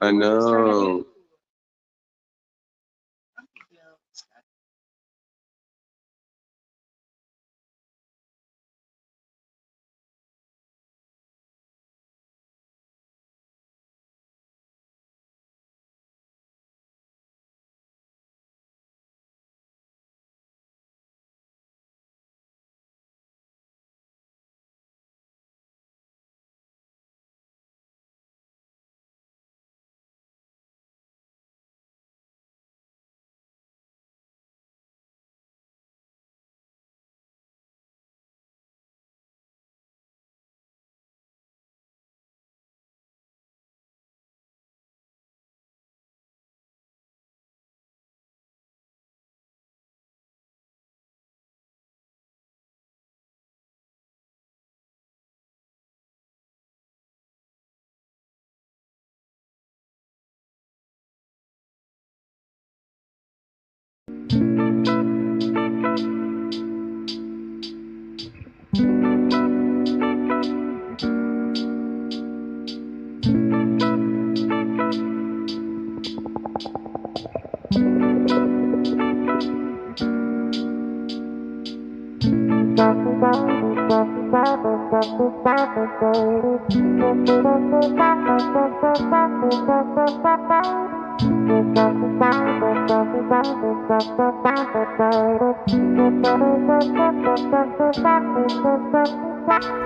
I know.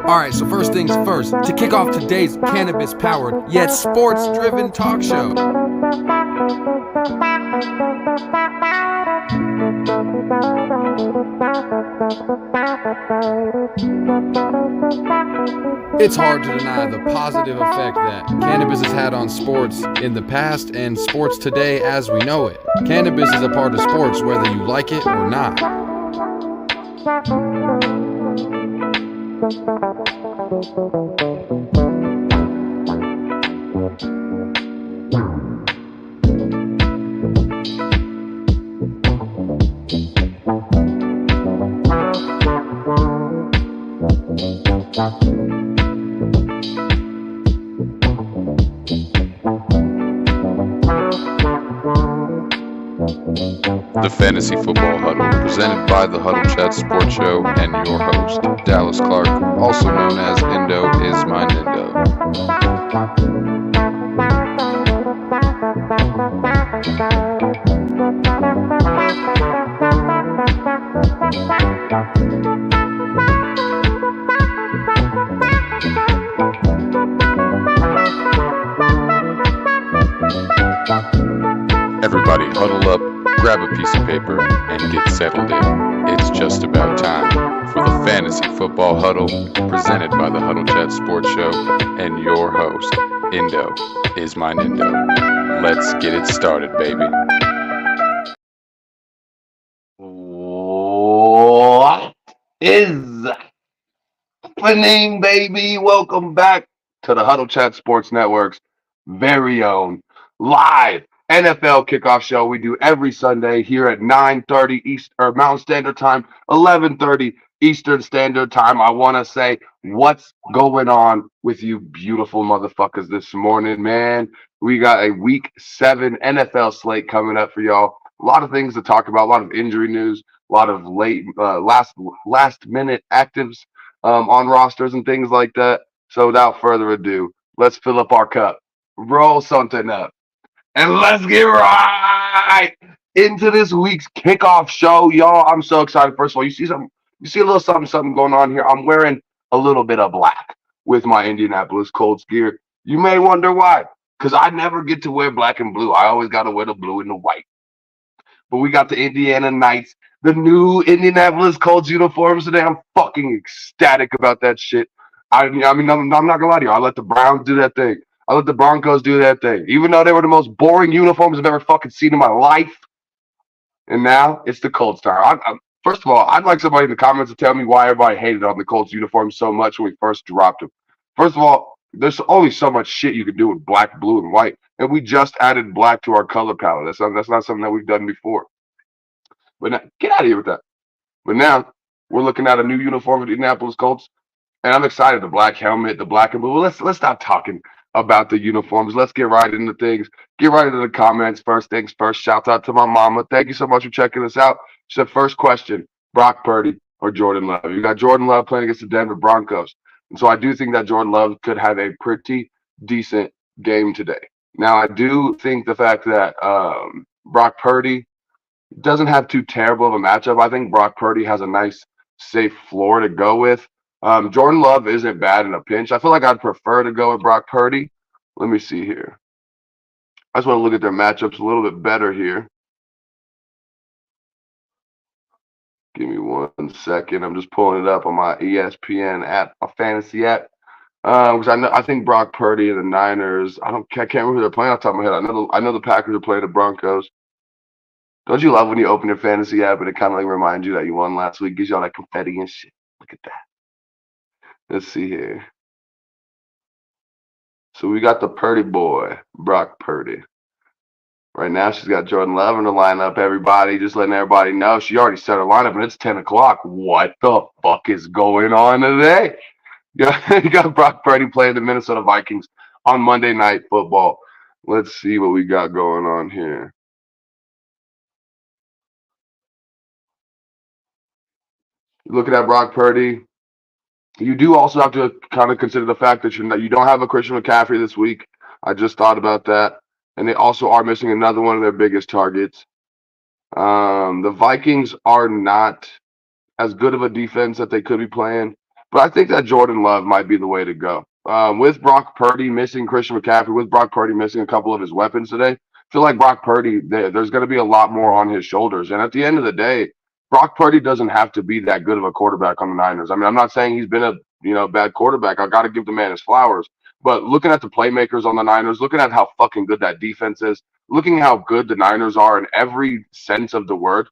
All right, so first things first, to kick off today's cannabis-powered yet sports-driven talk show. It's hard to deny the positive effect that cannabis has had on sports in the past and sports today as we know it. Cannabis is a part of sports whether you like it or not. The Fantasy Football Huddle, presented by the Huddle Chat Sports Show and your host, Dallas Clark, also known as Indo is my Nindo. Everybody huddle up, grab a piece of paper, and get settled in. It's just about time for the Fantasy Football Huddle, presented by the Huddle Chat Sports Show and your host, Indo is my Nindo. Let's get it started, baby. What is happening, baby? Welcome back to the Huddle Chat Sports Network's very own live NFL kickoff show we do every Sunday here at 9:30 Mountain Standard Time, 11:30 Eastern Standard Time. I want to say, what's going on with you beautiful motherfuckers this morning, man? We got a Week 7 NFL slate coming up for y'all. A lot of things to talk about, a lot of injury news, a lot of last minute actives on rosters and things like that. So without further ado, let's fill up our cup, roll something up, and let's get right into this week's kickoff show, y'all. I'm so excited. First of all, you see a little something going on here. I'm wearing a little bit of black with my Indianapolis Colts gear. You may wonder why, because I never get to wear black and blue. I always got to wear the blue and the white. But we got the Indiana Knights, the new Indianapolis Colts uniforms today. I'm fucking ecstatic about that shit. I'm not gonna lie to you. I let the Browns do that thing. I let the Broncos do that thing. Even though they were the most boring uniforms I've ever fucking seen in my life. And now it's the Colts time. First of all, I'd like somebody in the comments to tell me why everybody hated on the Colts uniforms so much when we first dropped them. First of all, there's only so much shit you can do with black, blue, and white. And we just added black to our color palette. That's not something that we've done before. But now, get out of here with that. But now we're looking at a new uniform for the Indianapolis Colts, and I'm excited. The black helmet, the black and blue. Let's stop talking about the uniforms. Let's get right into things. Get right into the comments. First things first, shout out to my mama. Thank you so much for checking us out. She said, first question, Brock Purdy or Jordan Love? You got Jordan Love playing against the Denver Broncos. And so I do think that Jordan Love could have a pretty decent game today. Now, I do think the fact that Brock Purdy doesn't have too terrible of a matchup. I think Brock Purdy has a nice, safe floor to go with. Jordan Love isn't bad in a pinch. I feel like I'd prefer to go with Brock Purdy. Let me see here. I just want to look at their matchups a little bit better here. Give me 1 second. I'm just pulling it up on my ESPN app, a fantasy app. Because I think Brock Purdy and the Niners. I can't remember who they're playing off the top of my head. I know the Packers are playing the Broncos. Don't you love when you open your fantasy app and it kind of like reminds you that you won last week? Gives you all that confetti and shit. Look at that. Let's see here. So we got the Purdy boy, Brock Purdy. Right now she's got Jordan Love in the lineup, everybody. Just letting everybody know. She already set her lineup and it's 10 o'clock. What the fuck is going on today? You got Brock Purdy playing the Minnesota Vikings on Monday Night Football. Let's see what we got going on here. Looking at Brock Purdy, you do also have to kind of consider the fact that you don't have a Christian McCaffrey this week. I just thought about that. And they also are missing another one of their biggest targets. The Vikings are not as good of a defense that they could be playing. But I think that Jordan Love might be the way to go. With Brock Purdy missing Christian McCaffrey, with Brock Purdy missing a couple of his weapons today, I feel like Brock Purdy, there's going to be a lot more on his shoulders. And at the end of the day, Brock Purdy doesn't have to be that good of a quarterback on the Niners. I mean, I'm not saying he's been a bad quarterback. I got to give the man his flowers. But looking at the playmakers on the Niners, looking at how fucking good that defense is, looking how good the Niners are in every sense of the word,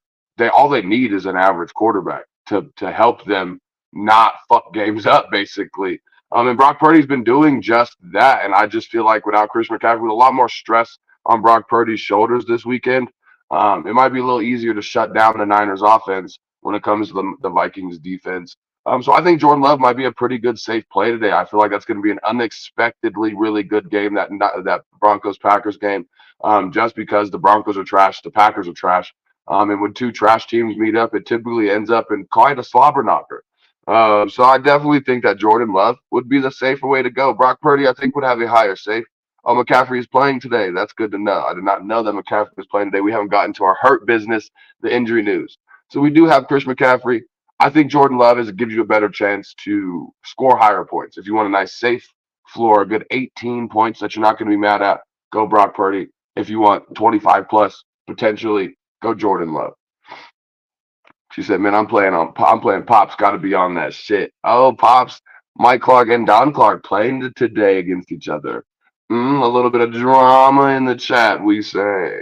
all they need is an average quarterback to help them not fuck games up, basically. And Brock Purdy's been doing just that. And I just feel like without Christian McCaffrey, with a lot more stress on Brock Purdy's shoulders this weekend, it might be a little easier to shut down the Niners offense when it comes to the Vikings defense. So I think Jordan Love might be a pretty good safe play today. I feel like that's going to be an unexpectedly really good game, that Broncos-Packers game, just because the Broncos are trash, the Packers are trash. And when two trash teams meet up, it typically ends up in quite a slobber knocker. So I definitely think that Jordan Love would be the safer way to go. Brock Purdy, I think, would have a higher safe. McCaffrey is playing today. That's good to know. I did not know that McCaffrey was playing today. We haven't gotten to our hurt business, the injury news. So we do have Chris McCaffrey. I think Jordan Love gives you a better chance to score higher points. If you want a nice safe floor, a good 18 points that you're not going to be mad at, go Brock Purdy. If you want 25 plus, potentially, go Jordan Love. She said, man, I'm playing Pops, got to be on that shit. Oh, Pops, Mike Clark and Don Clark playing today against each other. A little bit of drama in the chat, we say.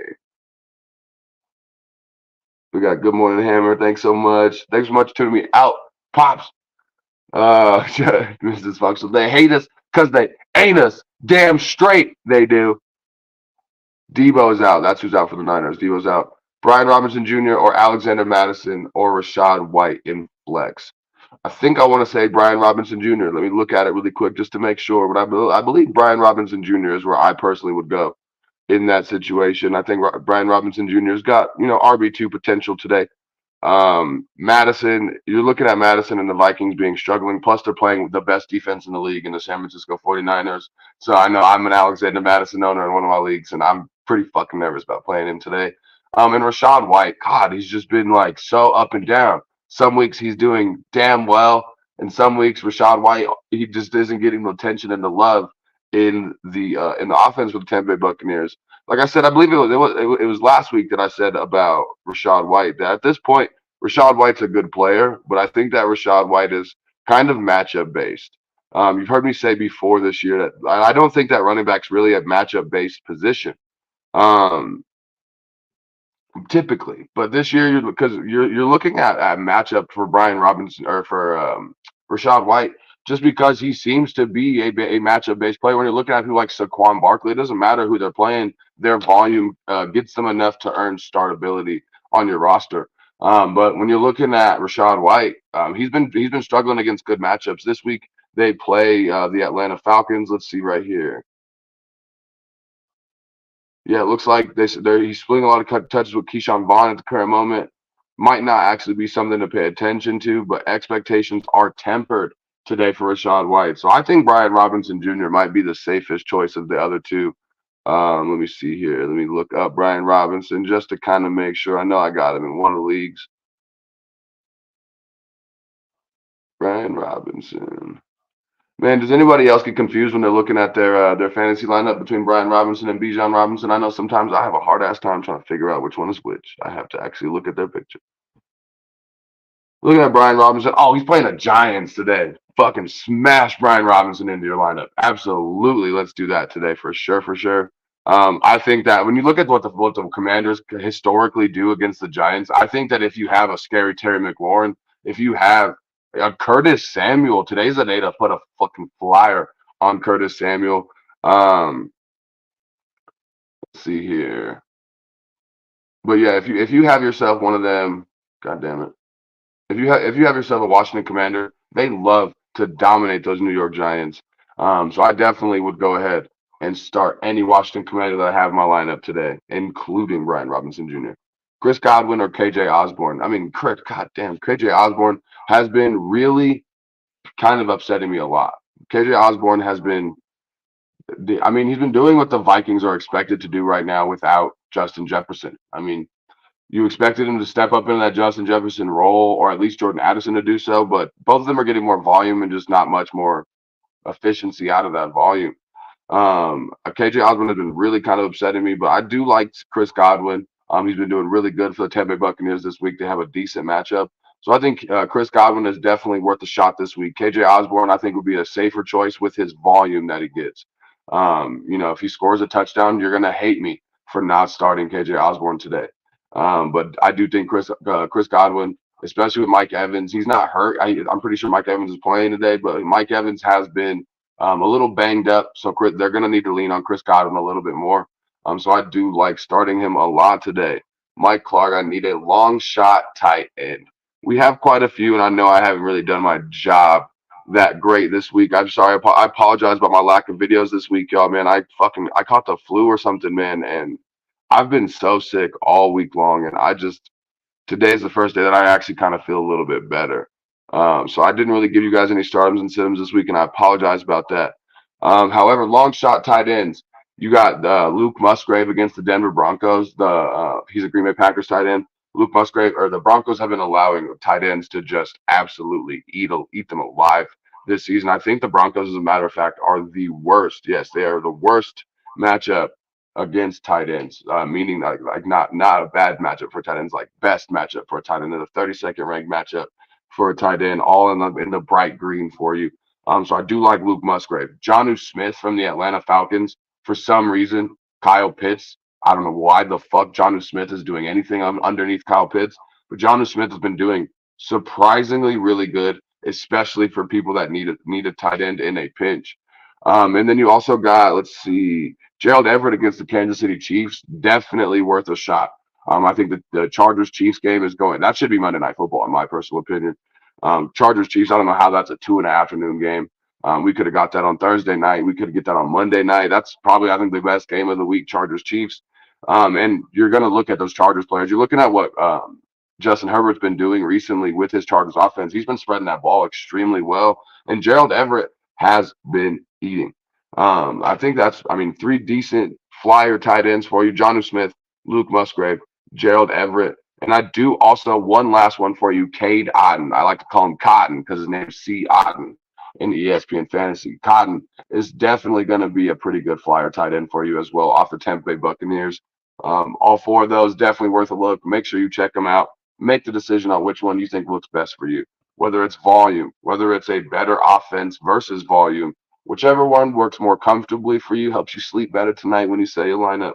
We got Good Morning Hammer. Thanks so much. Thanks so much for tuning me out, Pops. Mrs. Fox, they hate us because they ain't us. Damn straight they do. Debo's out. That's who's out for the Niners. Debo's out. Brian Robinson Jr. or Alexander Madison or Rachaad White in flex. I think I want to say Brian Robinson Jr. Let me look at it really quick just to make sure. But I believe Brian Robinson Jr. is where I personally would go in that situation. I think Brian Robinson Jr. has got, RB2 potential today. Madison, you're looking at Madison and the Vikings being struggling. Plus, they're playing the best defense in the league in the San Francisco 49ers. So I know I'm an Alexander Madison owner in one of my leagues, and I'm pretty fucking nervous about playing him today. And Rachaad White, God, he's just been like so up and down. Some weeks he's doing damn well, and some weeks Rachaad White, he just isn't getting the attention and the love in the offense with the Tampa Bay Buccaneers. Like I said, I believe it was last week that I said about Rachaad White that at this point, Rachaad White's a good player, but I think that Rachaad White is kind of matchup based. You've heard me say before this year that I don't think that running back's really a matchup based position. Typically, but this year because you're looking at matchup for Brian Robinson or for Rachaad White, just because he seems to be a matchup based player. When you're looking at who like Saquon Barkley, it doesn't matter who they're playing; their volume gets them enough to earn startability on your roster. But when you're looking at Rachaad White, he's been struggling against good matchups. This week they play the Atlanta Falcons. Let's see right here. Yeah, it looks like he's splitting a lot of touches with Keyshawn Vaughn at the current moment. Might not actually be something to pay attention to, but expectations are tempered today for Rachaad White. So I think Brian Robinson Jr. might be the safest choice of the other two. Let me see here. Let me look up Brian Robinson just to kind of make sure. I know I got him in one of the leagues. Brian Robinson. Man, does anybody else get confused when they're looking at their fantasy lineup between Brian Robinson and Bijan Robinson? I know sometimes I have a hard ass time trying to figure out which one is which. I have to actually look at their picture. Looking at Brian Robinson. Oh, he's playing the Giants today. Fucking smash Brian Robinson into your lineup. Absolutely, let's do that today for sure, for sure. I think that when you look at what the Commanders historically do against the Giants, I think that if you have a scary Terry McLaurin, if you have a Curtis Samuel, today's the day to put a fucking flyer on Curtis Samuel. Let's see here. But yeah, if you have yourself one of them, god damn it. If you have yourself a Washington Commander, they love to dominate those New York Giants. So I definitely would go ahead and start any Washington Commander that I have in my lineup today, including Brian Robinson Jr., Chris Godwin, or KJ Osborne. I mean, goddamn, KJ Osborne has been really kind of upsetting me a lot. KJ Osborne has been, he's been doing what the Vikings are expected to do right now without Justin Jefferson. I mean, you expected him to step up into that Justin Jefferson role, or at least Jordan Addison to do so, but both of them are getting more volume and just not much more efficiency out of that volume. KJ Osborne has been really kind of upsetting me, but I do like Chris Godwin. He's been doing really good for the Tampa Bay Buccaneers this week. They have a decent matchup. So I think Chris Godwin is definitely worth a shot this week. KJ Osborne, I think, would be a safer choice with his volume that he gets. If he scores a touchdown, you're going to hate me for not starting KJ Osborne today. But I do think Chris Godwin, especially with Mike Evans, he's not hurt. I'm pretty sure Mike Evans is playing today, but Mike Evans has been a little banged up, so they're going to need to lean on Chris Godwin a little bit more. So I do like starting him a lot today. Mike Clark, I need a long shot tight end. We have quite a few, and I know I haven't really done my job that great this week. I'm sorry. I apologize about my lack of videos this week, y'all. Man, I caught the flu or something, man, and I've been so sick all week long, and today's the first day that I actually kind of feel a little bit better. So I didn't really give you guys any startums and situms this week, and I apologize about that. However, long shot tight ends, you got Luke Musgrave against the Denver Broncos. He's a Green Bay Packers tight end. Luke Musgrave, or the Broncos, have been allowing tight ends to just absolutely eat them alive this season. I think the Broncos, as a matter of fact, are the worst. Yes, they are the worst matchup against tight ends, meaning like not a bad matchup for tight ends, like best matchup for a tight end, and the 32nd ranked matchup for a tight end, all in the bright green for you. So I do like Luke Musgrave. Jonnu Smith from the Atlanta Falcons. For some reason, Kyle Pitts. I don't know why the fuck Jonnu Smith is doing anything underneath Kyle Pitts, but Jonnu Smith has been doing surprisingly really good, especially for people that need a tight end in a pinch. And then you also got, let's see, Gerald Everett against the Kansas City Chiefs, definitely worth a shot. I think the Chargers Chiefs game is going. That should be Monday Night Football, in my personal opinion. Chargers Chiefs. I don't know how that's a 2 in the afternoon game. We could have got that on Thursday night. We could get that on Monday night. That's probably, I think, the best game of the week. Chargers Chiefs. And you're going to look at those Chargers players. You're looking at what Justin Herbert's been doing recently with his Chargers offense. He's been spreading that ball extremely well, and Gerald Everett has been eating. I think that's, 3 decent flyer tight ends for you: Jonnu Smith, Luke Musgrave, Gerald Everett. And I do also one last one for you, Cade Otton. I like to call him Cotton because his name is C. Otton in ESPN Fantasy. Cotton is definitely going to be a pretty good flyer tight end for you as well, off the Tampa Bay Buccaneers. All 4 of those definitely worth a look. Make sure you check them out. Make the decision on which one you think looks best for you, whether it's volume, whether it's a better offense versus volume. Whichever one works more comfortably for you, helps you sleep better tonight when you say your lineup,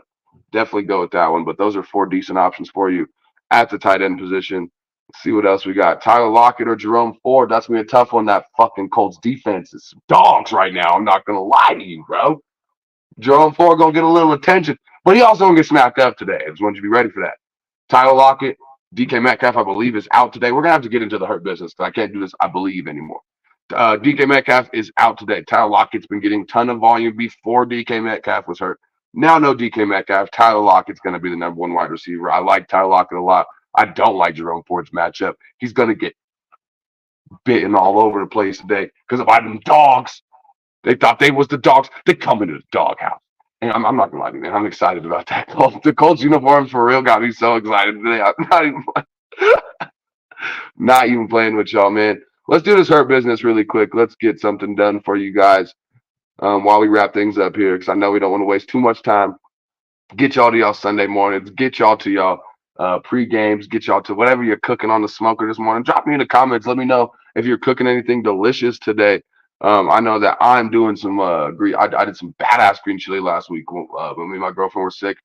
definitely go with that one. But those are 4 decent options for you at the tight end position. Let's see what else we got. Tyler Lockett or Jerome Ford. That's going to be a tough one. That fucking Colts defense is dogs right now. I'm not going to lie to you, bro. Jerome Ford going to get a little attention, but he also going to get smacked up today. I just want you to be ready for that. Tyler Lockett, DK Metcalf, I believe, is out today. We're going to have to get into the hurt business because I can't do this, I believe, anymore. DK Metcalf is out today. Tyler Lockett's been getting a ton of volume before DK Metcalf was hurt. Now, no DK Metcalf. Tyler Lockett's going to be the number one wide receiver. I like Tyler Lockett a lot. I don't like Jerome Ford's matchup. He's going to get bitten all over the place today because of them dogs. They thought they was the dogs. They come into the doghouse. And I'm not going to lie to you, man. I'm excited about that. The Colts uniforms for real got me so excited today. I'm not even playing with y'all, man. Let's do this hurt business really quick. Let's get something done for you guys while we wrap things up here because I know we don't want to waste too much time. Get y'all to y'all Sunday mornings. Get y'all to y'all pre-games. Get y'all to whatever you're cooking on the smoker this morning. Drop me in the comments. Let me know if you're cooking anything delicious today. I know that I'm doing some I did some badass green chili last week when me and my girlfriend were sick.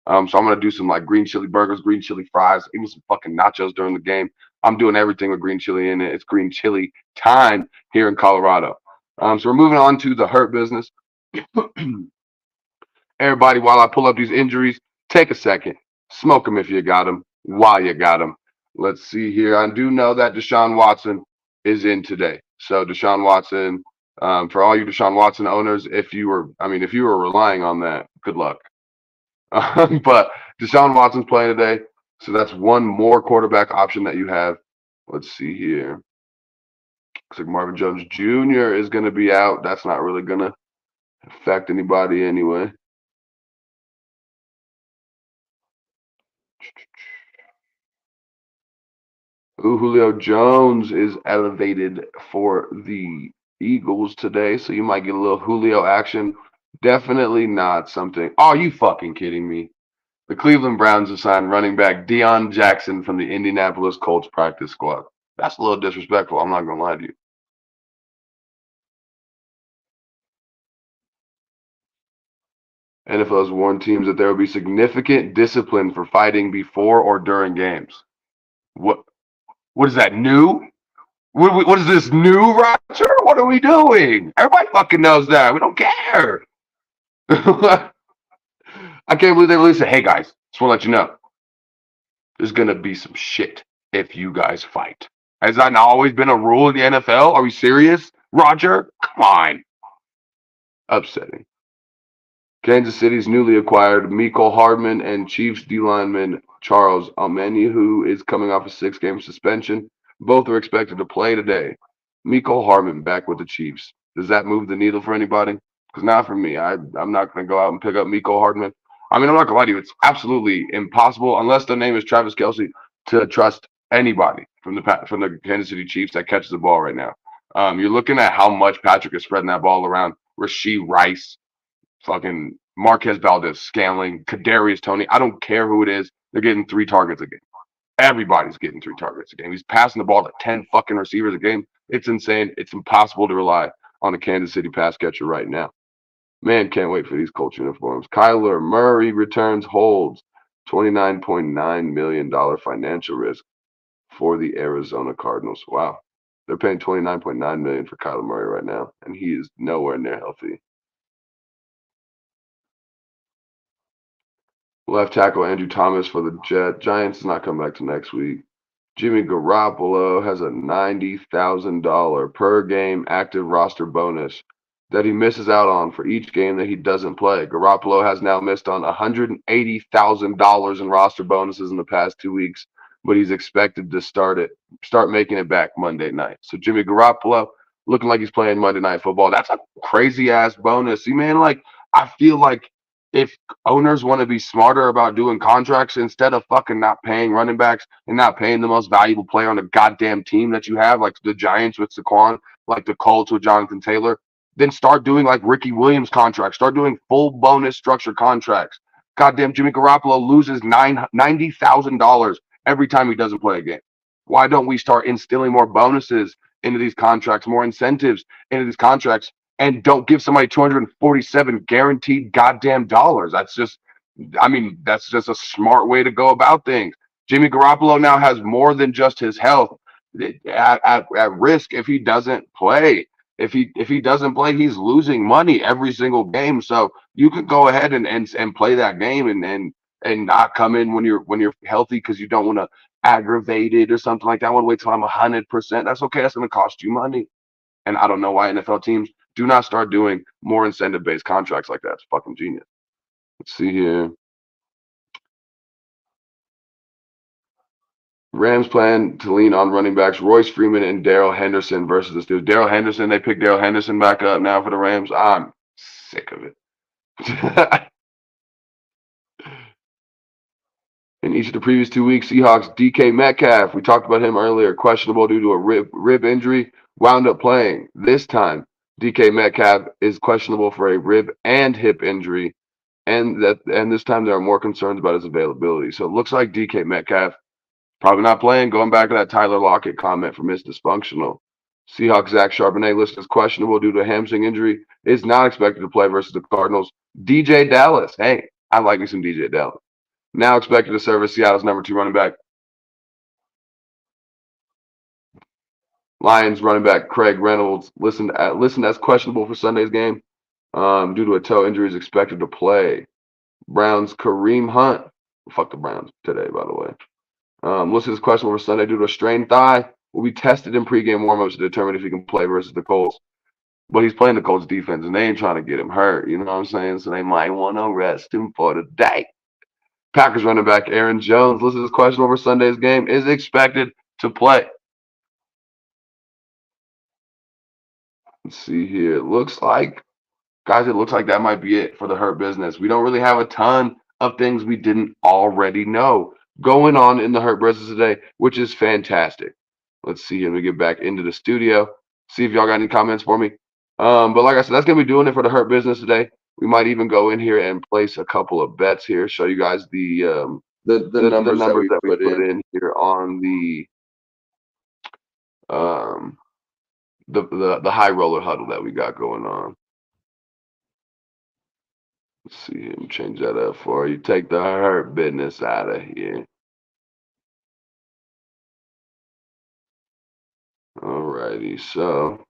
So I'm gonna do some like green chili burgers, green chili fries, even some fucking nachos during the game. I'm doing everything with green chili in it. It's green chili time here in Colorado. So we're moving on to the hurt business. Everybody, while I pull up these injuries, take a second, smoke them if you got them, while you got them. Let's see here. I do know that Deshaun Watson is in today. So Deshaun Watson, for all you Deshaun Watson owners, if you were relying on that, good luck. But Deshaun Watson's playing today, so that's one more quarterback option that you have. Let's see here. Looks like Marvin Jones Jr. is going to be out. That's not really going to affect anybody anyway. Ooh, Julio Jones is elevated for the Eagles today, so you might get a little Julio action. Definitely not something. Oh, you fucking kidding me? The Cleveland Browns assigned running back Deion Jackson from the Indianapolis Colts practice squad. That's a little disrespectful. I'm not gonna lie to you. NFL has warned teams that there will be significant discipline for fighting before or during games. What? What is that new? What is this new, Roger? What are we doing? Everybody fucking knows that. We don't care. I can't believe they released it. Hey, guys, just want to let you know. There's going to be some shit if you guys fight. Has that not always been a rule in the NFL? Are we serious, Roger? Come on. Upsetting. Kansas City's newly acquired Mecole Hardman and Chiefs D lineman Charles Omenihu, who is coming off a 6-game suspension. Both are expected to play today. Mecole Hardman back with the Chiefs. Does that move the needle for anybody? Because not for me. I'm not going to go out and pick up Mecole Hardman. I mean, I'm not going to lie to you. It's absolutely impossible, unless their name is Travis Kelce, to trust anybody from the Kansas City Chiefs that catches the ball right now. You're looking at how much Patrick is spreading that ball around. Rasheed Rice, fucking Marquez Valdez, Scanling, Kadarius Toney. I don't care who it is. They're getting 3 targets a game. Everybody's getting 3 targets a game. He's passing the ball to 10 fucking receivers a game. It's insane. It's impossible to rely on a Kansas City pass catcher right now. Man, can't wait for these Colts uniforms. Kyler Murray returns, holds $29.9 million financial risk for the Arizona Cardinals. Wow. They're paying $29.9 million for Kyler Murray right now, and he is nowhere near healthy. Left tackle Andrew Thomas for the Giants is not coming back to next week. Jimmy Garoppolo has a $90,000 per game active roster bonus that he misses out on for each game that he doesn't play. Garoppolo has now missed on $180,000 in roster bonuses in the past 2 weeks, but he's expected to start making it back Monday night. So Jimmy Garoppolo looking like he's playing Monday Night Football. That's a crazy ass bonus. See, man, like I feel like if owners want to be smarter about doing contracts instead of fucking not paying running backs and not paying the most valuable player on the goddamn team that you have, like the Giants with Saquon, like the Colts with Jonathan Taylor, then start doing like Ricky Williams contracts. Start doing full bonus structure contracts. Goddamn, Jimmy Garoppolo loses $90,000 every time he doesn't play a game. Why don't we start instilling more bonuses into these contracts, more incentives into these contracts, and don't give somebody 247 guaranteed goddamn dollars? That's just a smart way to go about things. Jimmy Garoppolo now has more than just his health at risk if he doesn't play. If he doesn't play, he's losing money every single game. So you could go ahead and play that game and not come in when you're healthy because you don't want to aggravate it or something like that. I want to wait till I'm 100%. That's okay. That's going to cost you money. And I don't know why NFL teams do not start doing more incentive-based contracts like that. It's fucking genius. Let's see here. Rams plan to lean on running backs Royce Freeman and Darrell Henderson versus the Steelers. Darrell Henderson, they picked Darrell Henderson back up now for the Rams. I'm sick of it. In each of the previous 2 weeks, Seahawks DK Metcalf, we talked about him earlier, questionable due to a rib injury, wound up playing. This time, DK Metcalf is questionable for a rib and hip injury, and this time there are more concerns about his availability. So it looks like DK Metcalf probably not playing. Going back to that Tyler Lockett comment for Miss Dysfunctional. Seahawks Zach Charbonnet listed as questionable due to a hamstring injury, is not expected to play versus the Cardinals. DJ Dallas, hey, I like me some DJ Dallas. Now expected to serve as Seattle's number 2 running back. Lions running back Craig Reynolds listened as questionable for Sunday's game due to a toe injury, is expected to play. Browns Kareem Hunt, fuck the Browns today, by the way. Listed as questionable for Sunday due to a strained thigh, will be tested in pregame warmups to determine if he can play versus the Colts. But he's playing the Colts defense, and they ain't trying to get him hurt. You know what I'm saying? So they might want to rest him for the day. Packers running back Aaron Jones, listed as questionable for Sunday's game, is expected to play. Let's see here. It looks like that might be it for the Hurt Business. We don't really have a ton of things we didn't already know going on in the Hurt Business today, which is fantastic. Let's see here. Let me get back into the studio. See if y'all got any comments for me. But like I said, that's going to be doing it for the Hurt Business today. We might even go in here and place a couple of bets here. Show you guys the numbers that we put in here on the high roller huddle that we got going on. Let's see him change that up for you. Take the Hurt Business out of here. Alrighty, so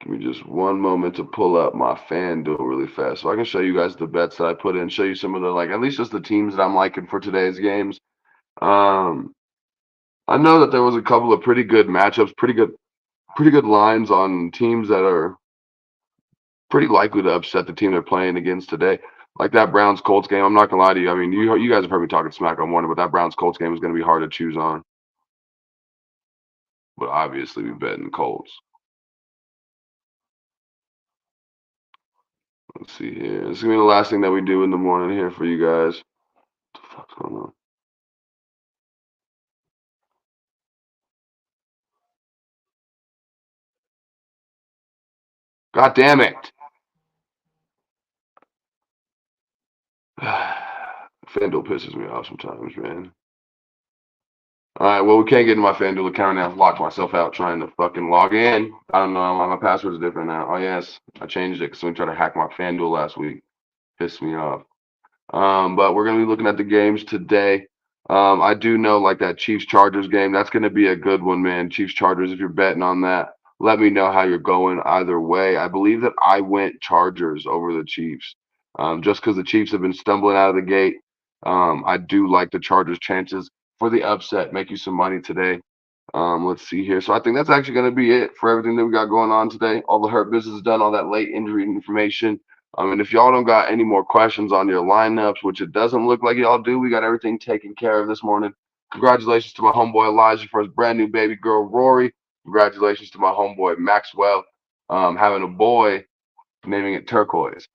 give me just one moment to pull up my FanDuel really fast so I can show you guys the bets that I put in, show you some of the, at least just the teams that I'm liking for today's games. I know that there was a couple of pretty good matchups, pretty good lines on teams that are pretty likely to upset the team they're playing against today. Like that Browns Colts game, I'm not gonna lie to you. I mean, you guys have heard me talking smack on morning, but that Browns Colts game is gonna be hard to choose on. But obviously, we bet in the Colts. Let's see here. This is gonna be the last thing that we do in the morning here for you guys. What the fuck's going on? God damn it! FanDuel pisses me off sometimes, man. All right, well, we can't get in my FanDuel account now. I've locked myself out trying to fucking log in. I don't know why my password is different now. Oh, yes, I changed it because someone tried to hack my FanDuel last week. Pissed me off. But we're going to be looking at the games today. I do know, like, that Chiefs-Chargers game, that's going to be a good one, man. Chiefs-Chargers, if you're betting on that, let me know how you're going either way. I believe that I went Chargers over the Chiefs. Just because the Chiefs have been stumbling out of the gate. I do like the Chargers' chances for the upset, make you some money today. Let's see here. So I think that's actually going to be it for everything that we got going on today. All the Hurt Business is done, all that late injury information. And if y'all don't got any more questions on your lineups, which it doesn't look like y'all do, we got everything taken care of this morning. Congratulations to my homeboy Elijah for his brand new baby girl, Rory. Congratulations to my homeboy Maxwell having a boy, naming it Turquoise.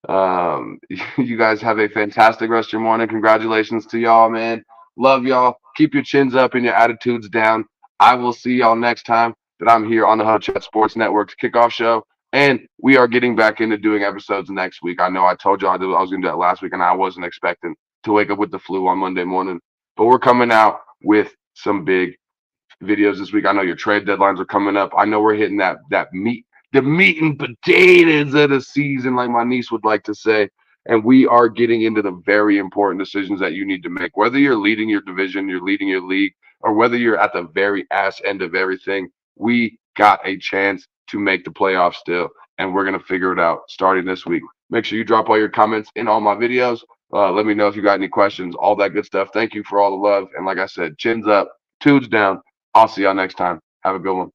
You guys have a fantastic rest of your morning. Congratulations to y'all, man. Love y'all. Keep your chins up and your attitudes down. I will see y'all next time that I'm here on the Huddle Chat Sports Network's kickoff show. And we are getting back into doing episodes next week. I know I told y'all I was going to do that last week, and I wasn't expecting to wake up with the flu on Monday morning. But we're coming out with some big videos this week. I know your trade deadlines are coming up. I know we're hitting the meat and potatoes of the season, like my niece would like to say. And we are getting into the very important decisions that you need to make. Whether you're leading your division, you're leading your league, or whether you're at the very ass end of everything, we got a chance to make the playoffs still. And we're going to figure it out starting this week. Make sure you drop all your comments in all my videos. Let me know if you got any questions, all that good stuff. Thank you for all the love. And like I said, chins up, tudes down. I'll see y'all next time. Have a good one.